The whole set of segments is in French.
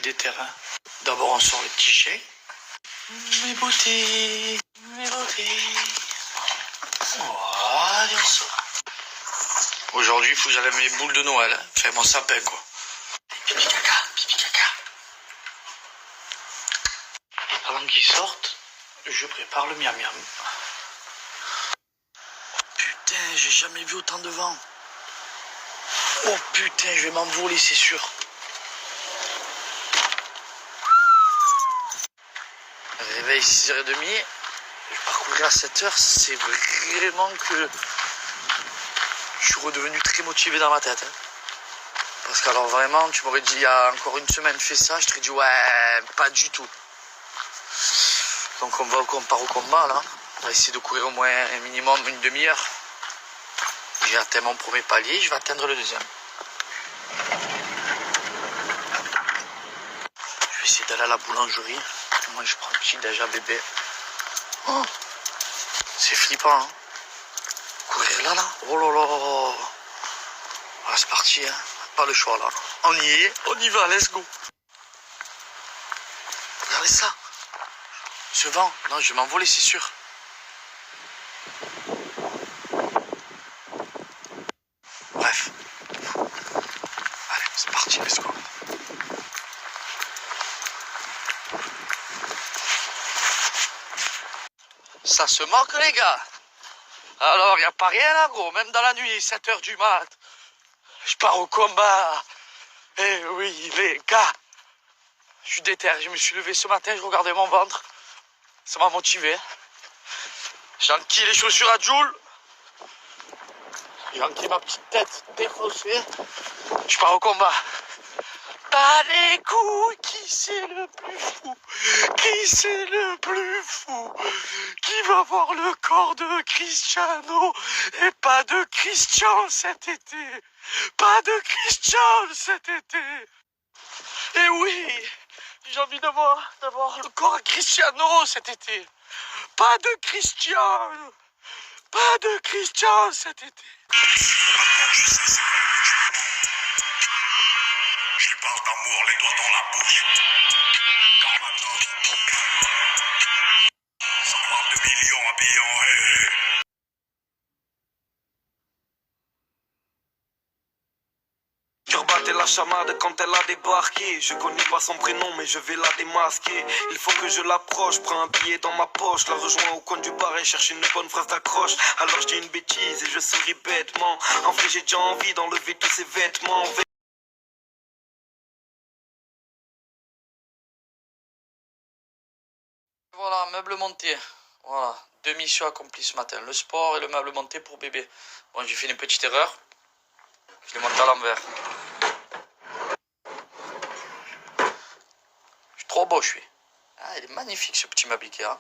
déter. Hein. D'abord, on sort le petit chien. Mes beautés, mes beautés. Voilà, on sort. Aujourd'hui, il faut que j'enlève mes boules de Noël. Hein. Enfin, mon sapin, quoi. Pipi caca, pipi caca. Et pendant qu'ils sortent, je prépare le miam miam. Putain, j'ai jamais vu autant de vent. Oh putain, je vais m'envoler, c'est sûr. Réveil 6h30. Je parcourir à 7h. C'est vraiment que je suis redevenu très motivé dans ma tête. Hein. Parce que alors vraiment, tu m'aurais dit il y a encore une semaine, fais ça. Je t'aurais dit ouais, pas du tout. Donc on part au combat là. On va essayer de courir au moins un minimum une demi-heure. J'ai atteint mon premier palier, je vais atteindre le deuxième. Je vais essayer d'aller à la boulangerie. Moi je prends le petit déj à bébé. Oh, c'est flippant hein. Courir là. Oh là là. Ah, c'est parti hein. Pas le choix là. On y est, on y va, let's go. Regardez ça. Ce vent, non je vais m'envoler c'est sûr. Bref. Allez, c'est parti, let's go. Ça se moque les gars. Alors, il n'y a pas rien là gros, même dans la nuit, 7h du mat. Je pars au combat. Eh oui les gars. Je suis déter, je me suis levé ce matin, je regardais mon ventre. Ça m'a motivé. J'ai enquillé les chaussures à Joule. J'ai enquillé ma petite tête défaussée. Je pars au combat. Pas les couilles, qui c'est le plus fou? Qui c'est le plus fou? Qui va voir le corps de Cristiano et pas de Christian cet été? Pas de Christian cet été. Et oui, j'ai envie d'avoir le corps à Cristiano cet été. Pas de Christian. Pas de Christian cet été. Je lui parle d'amour, les doigts dans la bouche. Car maintenant, ça parle de millions habillés en hé. Turbat la chamade quand elle a débarqué. Je connais pas son prénom mais je vais la démasquer. Il faut que je l'approche, prends un billet dans ma poche. La rejoins au coin du bar et cherche une bonne phrase d'accroche. Alors je dis une bêtise et je souris bêtement. En vrai j'ai déjà envie d'enlever tous ces vêtements. Voilà, meuble monté. Voilà, deux missions accomplies ce matin. Le sport et le meuble monté pour bébé. Bon, j'ai fait une petite erreur. Je l'ai monté à l'envers. Je suis trop beau, je suis. Ah, il est magnifique ce petit meuble Ikea.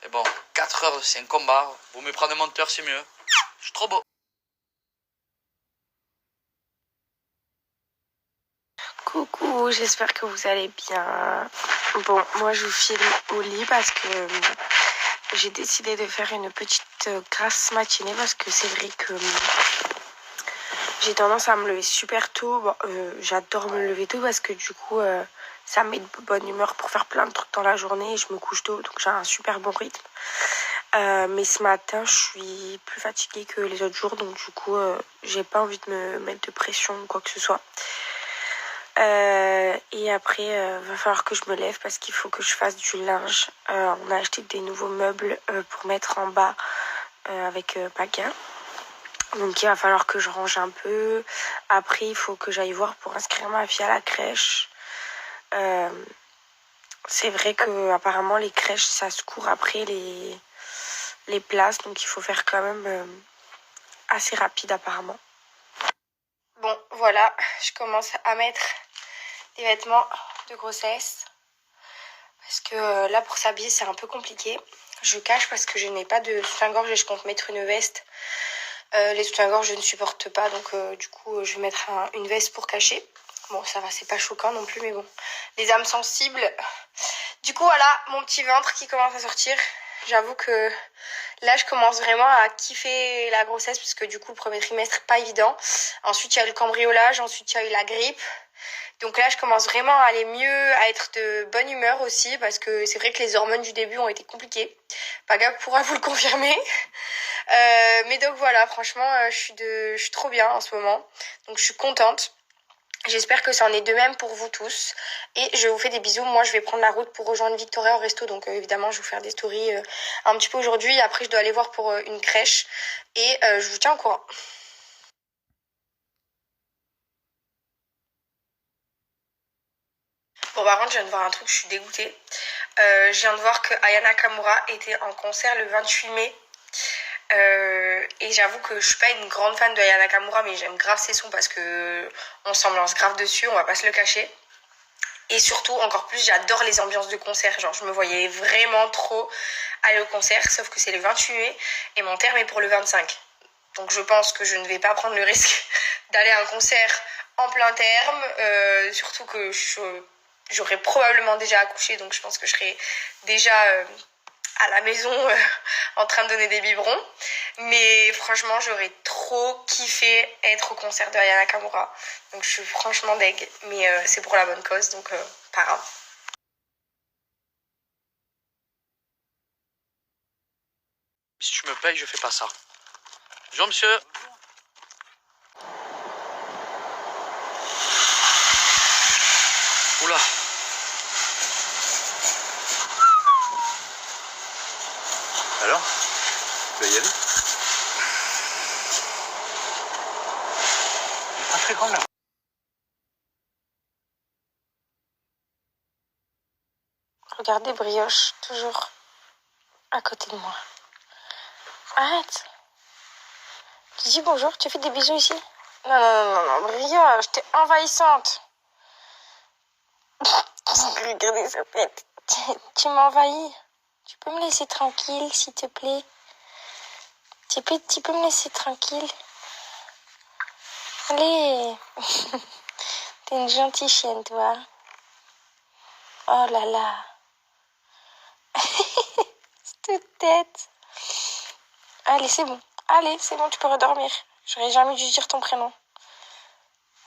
Mais bon, 4 heures, c'est un combat. Vous me prenez un monteur, c'est mieux. Je suis trop beau. Coucou, j'espère que vous allez bien. Bon, moi je vous filme au lit parce que j'ai décidé de faire une petite grasse matinée parce que c'est vrai que j'ai tendance à me lever super tôt. Bon, j'adore me lever tôt parce que du coup ça me met de bonne humeur pour faire plein de trucs dans la journée et je me couche tôt donc j'ai un super bon rythme. Mais ce matin je suis plus fatiguée que les autres jours donc du coup j'ai pas envie de me mettre de pression ou quoi que ce soit. Et après va falloir que je me lève parce qu'il faut que je fasse du linge. On a acheté des nouveaux meubles pour mettre en bas avec Paquin. Donc il va falloir que je range un peu. Après il faut que j'aille voir pour inscrire ma fille à la crèche. C'est vrai que apparemment les crèches ça se court après les places. Donc il faut faire quand même assez rapide apparemment. Bon voilà, je commence à mettre des vêtements de grossesse parce que là pour s'habiller c'est un peu compliqué. Je cache parce que je n'ai pas de soutien-gorge et je compte mettre une veste. Les soutiens-gorge je ne supporte pas donc du coup je vais mettre une veste pour cacher. Bon ça va, c'est pas choquant non plus mais bon, les âmes sensibles. Du coup voilà mon petit ventre qui commence à sortir. J'avoue que là je commence vraiment à kiffer la grossesse parce que du coup le premier trimestre pas évident. Ensuite il y a eu le cambriolage, ensuite il y a eu la grippe. Donc là, je commence vraiment à aller mieux, à être de bonne humeur aussi, parce que c'est vrai que les hormones du début ont été compliquées. Paga pourra vous le confirmer. Mais donc voilà, franchement, je suis trop bien en ce moment. Donc je suis contente. J'espère que ça en est de même pour vous tous. Et je vous fais des bisous. Moi, je vais prendre la route pour rejoindre Victoria au resto. Donc évidemment, je vais vous faire des stories un petit peu aujourd'hui. Après, je dois aller voir pour une crèche. Et je vous tiens au courant. Bon, par contre, je viens de voir un truc, je suis dégoûtée. Je viens de voir que Aya Nakamura était en concert le 28 mai. Et j'avoue que je suis pas une grande fan de Aya Nakamura, mais j'aime grave ses sons parce que on s'ambiance grave dessus, on va pas se le cacher. Et surtout, encore plus, j'adore les ambiances de concert. Genre, je me voyais vraiment trop aller au concert, sauf que c'est le 28 mai et mon terme est pour le 25. Donc je pense que je ne vais pas prendre le risque d'aller à un concert en plein terme, surtout que j'aurais probablement déjà accouché, donc je pense que je serais déjà à la maison en train de donner des biberons. Mais franchement, j'aurais trop kiffé être au concert de Aya Nakamura. Donc je suis franchement deg, mais c'est pour la bonne cause, donc pas grave. Si tu me payes, je fais pas ça. Bonjour monsieur. Oula. Alors, tu vas y aller? Pas très grande là. Regardez Brioche, toujours à côté de moi. Arrête. Tu dis bonjour, tu fais des bisous ici? Non, Brioche, t'es envahissante. Regardez sa tête. Tu m'envahis. Tu peux me laisser tranquille, s'il te plaît? Tu peux me laisser tranquille? Allez. T'es une gentille chienne, toi. Oh là là. Cette tête. Allez, c'est bon. Allez, c'est bon, tu peux redormir. J'aurais jamais dû dire ton prénom.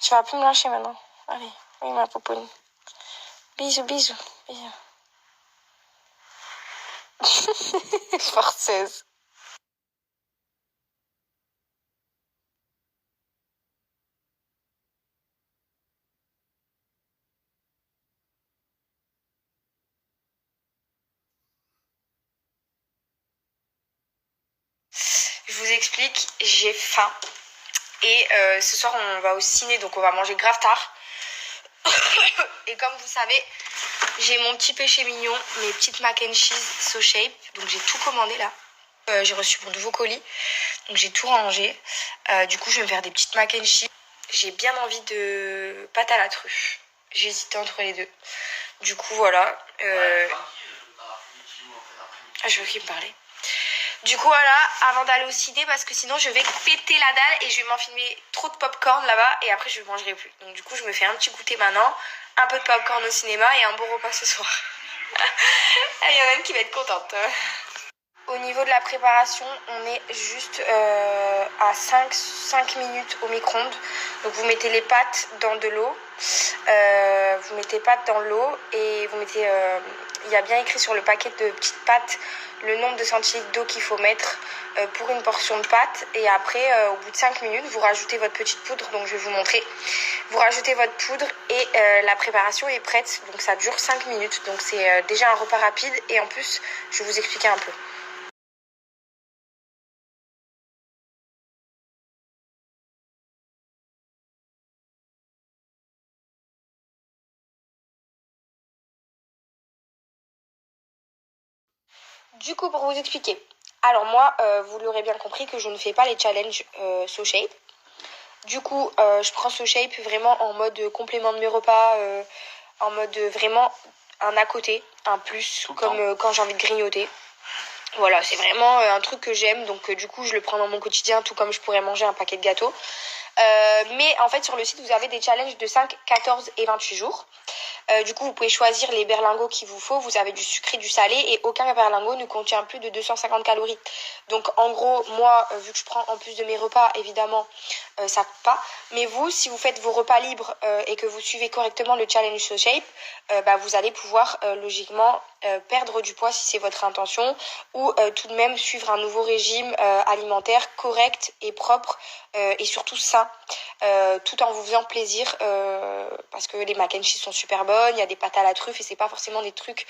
Tu vas plus me lâcher maintenant. Allez, oui, ma popoune. Bisous. Forceuse. Je vous explique, j'ai faim. Et ce soir, on va au ciné, donc on va manger grave tard. Et comme vous savez, j'ai mon petit péché mignon, mes petites mac and cheese So Shape. Donc j'ai tout commandé là. J'ai reçu mon nouveau colis. Donc j'ai tout rangé. Du coup, je vais me faire des petites mac and cheese. J'ai bien envie de pâte à la truffe. J'hésitais entre les deux. Du coup, voilà. Je veux qu'il me parlait. Du coup, voilà, avant d'aller au ciné, parce que sinon je vais péter la dalle et je vais m'enfiler trop de popcorn là-bas et après je ne mangerai plus. Donc du coup, je me fais un petit goûter maintenant, un peu de popcorn au cinéma et un bon repas ce soir. Il y en a une qui va être contente. Au niveau de la préparation, on est juste à 5 minutes au micro-ondes. Donc vous mettez les pâtes dans de l'eau. Vous mettez pâtes dans l'eau et vous mettez... il y a bien écrit sur le paquet de petites pâtes le nombre de centilitres d'eau qu'il faut mettre pour une portion de pâtes. Et après, au bout de 5 minutes, vous rajoutez votre petite poudre. Donc je vais vous montrer. Vous rajoutez votre poudre et la préparation est prête. Donc ça dure 5 minutes. Donc c'est déjà un repas rapide. Et en plus, je vais vous expliquer un peu. Du coup, pour vous expliquer. Alors moi, vous l'aurez bien compris que je ne fais pas les challenges So Shape. Du coup, je prends So Shape vraiment en mode complément de mes repas, en mode vraiment un à côté, un plus, comme quand j'ai envie de grignoter. Voilà, c'est vraiment un truc que j'aime, donc du coup, je le prends dans mon quotidien, tout comme je pourrais manger un paquet de gâteaux. Mais en fait, sur le site, vous avez des challenges de 5, 14 et 28 jours. Du coup, vous pouvez choisir les berlingots qu'il vous faut. Vous avez du sucré, du salé et aucun berlingot ne contient plus de 250 calories. Donc, en gros, moi, vu que je prends en plus de mes repas, évidemment, ça coûte pas. Mais vous, si vous faites vos repas libres et que vous suivez correctement le challenge SoShape, vous allez pouvoir logiquement perdre du poids si c'est votre intention ou tout de même suivre un nouveau régime alimentaire correct et propre et surtout sain, tout en vous faisant plaisir parce que les mac and cheese sont super bonnes, il y a des pâtes à la truffe et c'est pas forcément des trucs.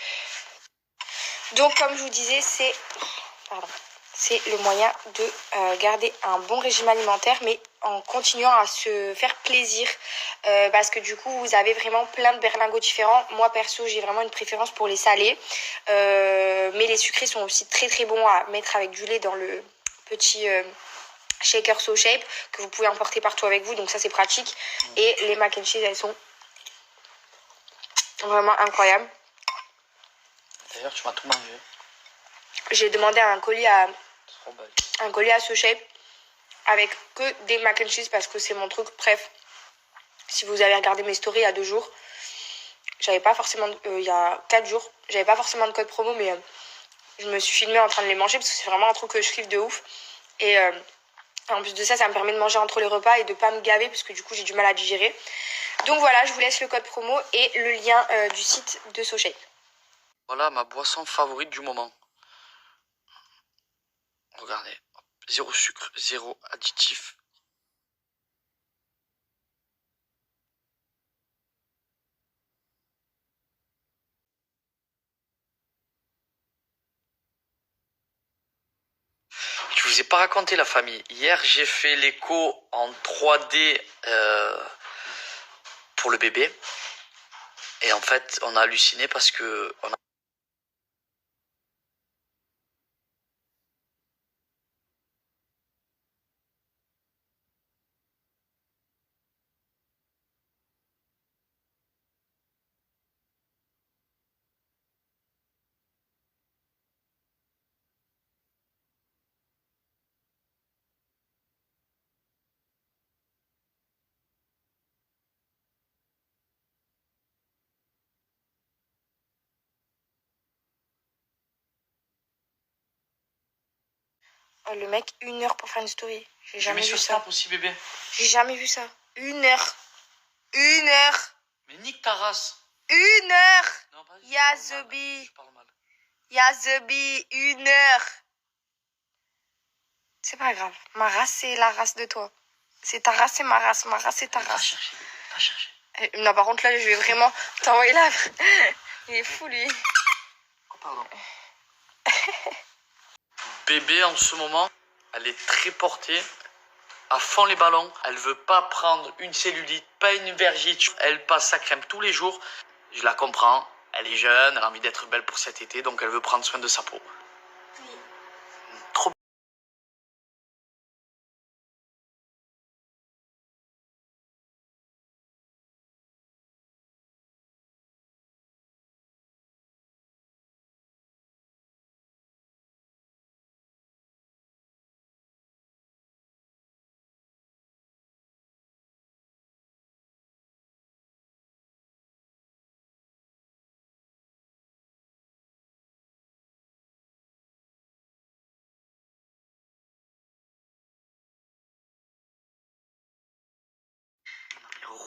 Donc comme je vous disais, c'est le moyen de garder un bon régime alimentaire mais en continuant à se faire plaisir parce que du coup vous avez vraiment plein de berlingots différents. Moi perso j'ai vraiment une préférence pour les salés mais les sucrés sont aussi très très bons à mettre avec du lait dans le petit shaker SoShape que vous pouvez emporter partout avec vous, donc ça c'est pratique. Et les mac and cheese elles sont vraiment incroyables. D'ailleurs, tu m'as tout mangé. J'ai demandé un colis à SoShape avec que des mac and cheese parce que c'est mon truc. Bref, si vous avez regardé mes stories il y a 2 jours, j'avais pas forcément, il y a 4 jours, j'avais pas forcément de code promo, mais je me suis filmée en train de les manger parce que c'est vraiment un truc que je kiffe de ouf. Et en plus de ça, ça me permet de manger entre les repas et de pas me gaver parce que du coup j'ai du mal à digérer. Donc voilà, je vous laisse le code promo et le lien du site de SoShape. Voilà ma boisson favorite du moment. Regardez, 0 sucre, 0 additif. Je vous ai pas raconté la famille. Hier, j'ai fait l'écho en 3D pour le bébé. Et en fait, on a halluciné parce que Le mec, 1 heure pour faire une story. J'ai jamais vu ça. Snap aussi, bébé. J'ai jamais vu ça. 1 heure. 1 heure. Mais nique ta race. 1 heure. Non, vas-y, Yazobi. je parle mal. Yazobi. 1 heure. C'est pas grave. Ma race, c'est la race de toi. C'est ta race, c'est ma race. Ma race, c'est ta race. Va chercher. Non, par contre, là, je vais vraiment t'envoyer là. Il est fou, lui. Oh, pardon. Bébé, en ce moment, elle est très portée, à fond les ballons. Elle veut pas prendre une cellulite, pas une vergite. Elle passe sa crème tous les jours. Je la comprends. Elle est jeune, elle a envie d'être belle pour cet été, donc elle veut prendre soin de sa peau. Oui. Trop.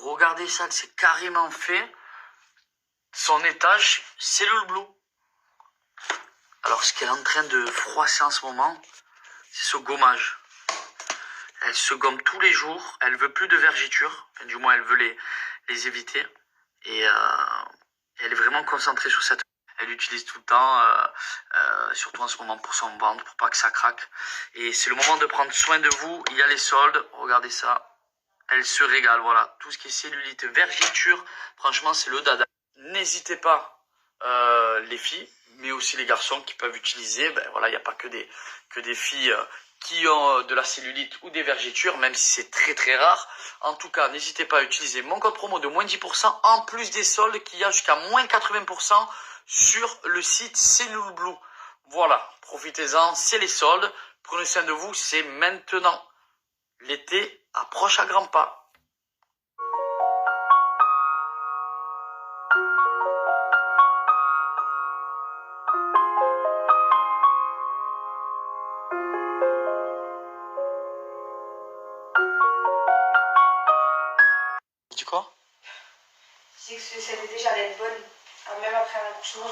Regardez ça, elle s'est carrément fait son étage cellule blue. Alors ce qu'elle est en train de froisser en ce moment, c'est ce gommage. Elle se gomme tous les jours, elle veut plus de vergetures, enfin, du moins elle veut les éviter. Et elle est vraiment concentrée sur cette... Elle l'utilise tout le temps, surtout en ce moment pour son ventre, pour pas que ça craque. Et c'est le moment de prendre soin de vous, il y a les soldes, regardez ça. Elle se régale, voilà. Tout ce qui est cellulite, vergeture, franchement, c'est le dada. N'hésitez pas, les filles, mais aussi les garçons qui peuvent utiliser. Ben voilà, il n'y a pas que des filles qui ont de la cellulite ou des vergetures, même si c'est très très rare. En tout cas, n'hésitez pas à utiliser mon code promo de moins 10%, en plus des soldes qu'il y a jusqu'à moins 80% sur le site Cellule Blue. Voilà, profitez-en, c'est les soldes. Prenez soin de vous, c'est maintenant. L'été Approche à grands pas. Tu dis quoi? Je dis que cet été j'allais être bonne. Même après un accouchement,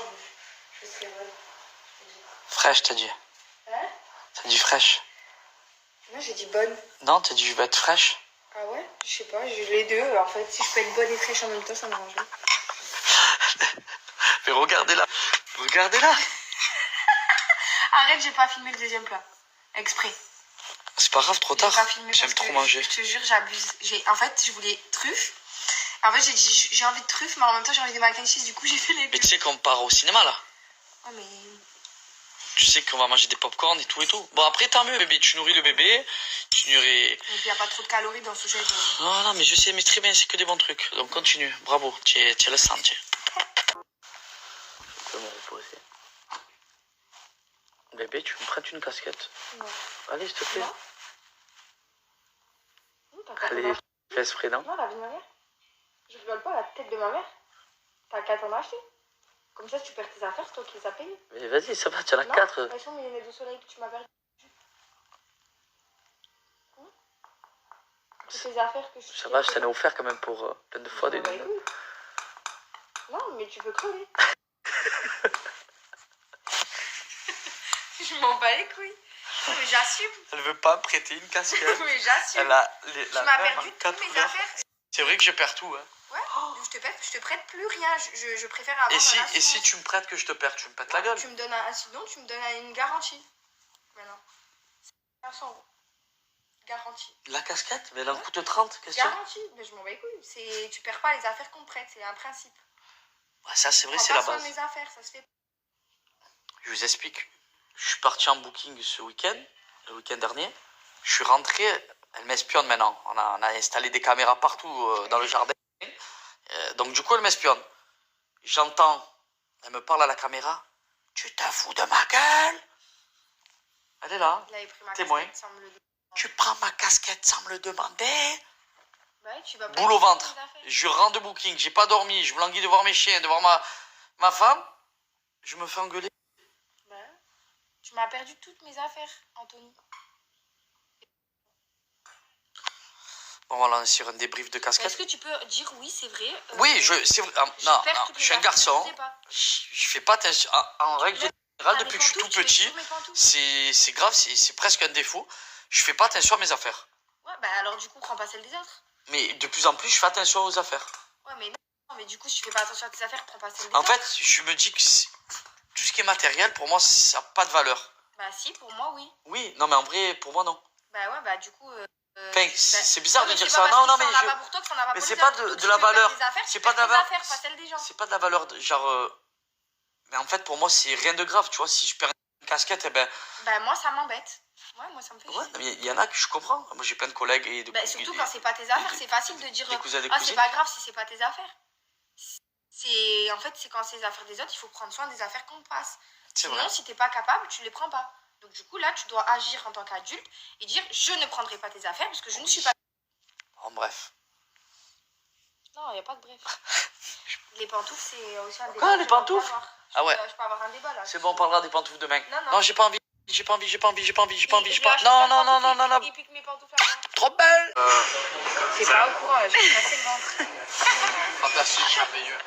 je serais bonne. Fraîche, t'as dit. Hein? T'as dit fraîche. Non, j'ai dit bonne. Non, t'as dit je vais être fraîche. Ah ouais? Je sais pas, j'ai les deux. En fait, si je peux être bonne et fraîche en même temps, ça m'arrange. Mais regardez-la. Regardez-la. Arrête, j'ai pas filmé le deuxième plat. Exprès. C'est pas grave, trop J'ai tard. pas filmé J'aime parce trop que, manger. Je te jure, j'abuse. En fait, je voulais truffe. En fait, j'ai dit j'ai envie de truffe, mais en même temps, j'ai envie de mac and cheese. Du coup, j'ai fait les deux. Mais tu sais qu'on part au cinéma là. Ouais, mais... Tu sais qu'on va manger des pop-corn et tout et tout. Bon, après, tant mieux, bébé. Tu nourris le bébé. Tu nourris. Et puis, il n'y a pas trop de calories dans ce jeu. Non, non, mais je sais, mais très bien, c'est que des bons trucs. Donc, continue. Bravo. Tu le sens, tu Je peux me reposer. Bébé, tu me prêtes une casquette? Non. Allez, s'il te plaît. Non. Non, t'as qu'à t'en Allez, acheter. fais frais, non? Non, la vie de ma mère. Je rigole pas, la tête de ma mère. T'as qu'à t'en acheter. Comme ça, si tu perds tes affaires, c'est toi qui les as payées. Mais vas-y, ça va, tu en as Non, 4. elles sont mes lunettes de soleil que tu m'as perdu. Toutes tes affaires que je... Ça va, je t'en ai offert quand même pour plein de fois des Je m'en bats les lunettes. couilles. Non, mais tu veux crever. Je m'en bats les couilles. Non, mais j'assume. Elle veut pas me prêter une casquette. Mais j'assume. Elle a Tu la m'as même perdu en 4 toutes mes couleurs. affaires. C'est vrai que je perds tout, hein. Ouais, je te prête plus rien. Je préfère avoir Et si, un et si assurance. tu me prêtes que je te perds, tu me pètes la gueule. Tu me donnes un... Sinon, tu me donnes une garantie. Maintenant. 500 €. Garantie. La casquette? Mais elle en coûte 30, qu'est-ce que Garantie. Mais je m'en bats les couilles. Tu perds pas les affaires qu'on te prête. C'est un principe. ouais, ça, c'est vrai, Prends c'est pas la soin base. de mes affaires, ça se fait. Je vous explique. Je suis parti en booking ce week-end, le week-end dernier. Je suis rentré, elle m'espionne maintenant. On a installé des caméras partout dans le jardin. Donc du coup, elle m'espionne. J'entends, elle me parle à la caméra. Tu te fous de ma gueule? Elle est là. Il avait pris ma Témoin. casquette sans me le demander. Tu prends ma casquette sans me le demander? Bah ouais, tu vas pas Boule au prendre ventre. mes affaires. Je rentre de booking, j'ai pas dormi, je me languis de voir mes chiens, de voir ma femme. Je me fais engueuler. Bah ouais. Tu m'as perdu toutes mes affaires, Anthony. Bon voilà, on est sur un débrief de Est-ce casquette. que tu peux dire oui, c'est vrai Oui, c'est vrai. Non, perds non, toutes je suis un mes affaires, garçon. je sais pas. Je fais pas attention. En règle générale, Ah, depuis mes que je suis tout pantoufles, tu mets petit, sur mes pantoufles. c'est grave, c'est presque un défaut. Je fais pas attention à mes affaires. Ouais, bah alors du coup, prends pas celle des autres. Mais de plus en plus, je fais attention aux affaires. Ouais, mais non, mais du coup, si tu fais pas attention à tes affaires, prends pas celle des En autres. fait, je me dis que tout ce qui est matériel, pour moi, ça n'a pas de valeur. Bah si, pour moi, oui. Oui, non, mais en vrai, pour moi, non. Bah ouais, bah du coup... Enfin, c'est bizarre de mais dire c'est ça. pas Non, parce non, que mais ça en a pas pour toi que ça en a pas mais pour c'est les pas autres. de Donc, la si tu valeur. perds tes affaires, C'est tu pas de perds la tes valeur. affaires, pas celles des gens. C'est pas de la valeur, genre. Mais en fait, pour moi, c'est rien de grave, tu vois. Si je perds une casquette, eh ben. Bah moi, ça m'embête. Ouais, moi, ça me fait Ouais, chier. mais il y en a que je comprends. Moi, j'ai plein de collègues et de Bah surtout quand c'est pas tes affaires, c'est facile de dire... des cousins, des Ah, c'est cousines. pas grave si c'est pas tes affaires. En fait, c'est quand c'est les affaires des autres, il faut prendre soin des affaires qu'on te passe. C'est vrai. Sinon, si t'es pas capable, tu les prends pas. Donc du coup, là, tu dois agir en tant qu'adulte et dire je ne prendrai pas tes affaires parce que je ne suis pas... En bref. Non, il n'y a pas de bref. Les pantoufles, c'est aussi un débat. Quoi, les que j'aimerais pantoufles? avoir. Ah ouais. Je peux avoir un débat là. C'est bon, on parlera des pantoufles demain. Non, non. Non, j'ai pas envie. J'ai pas envie. Il lui achète Non, plein non, de non, non, pantoufles, non, non. Il pique mes pantoufles à moi. Trop belle. C'est pas au courant, je vais casser le ventre. Fantastique, merveilleux.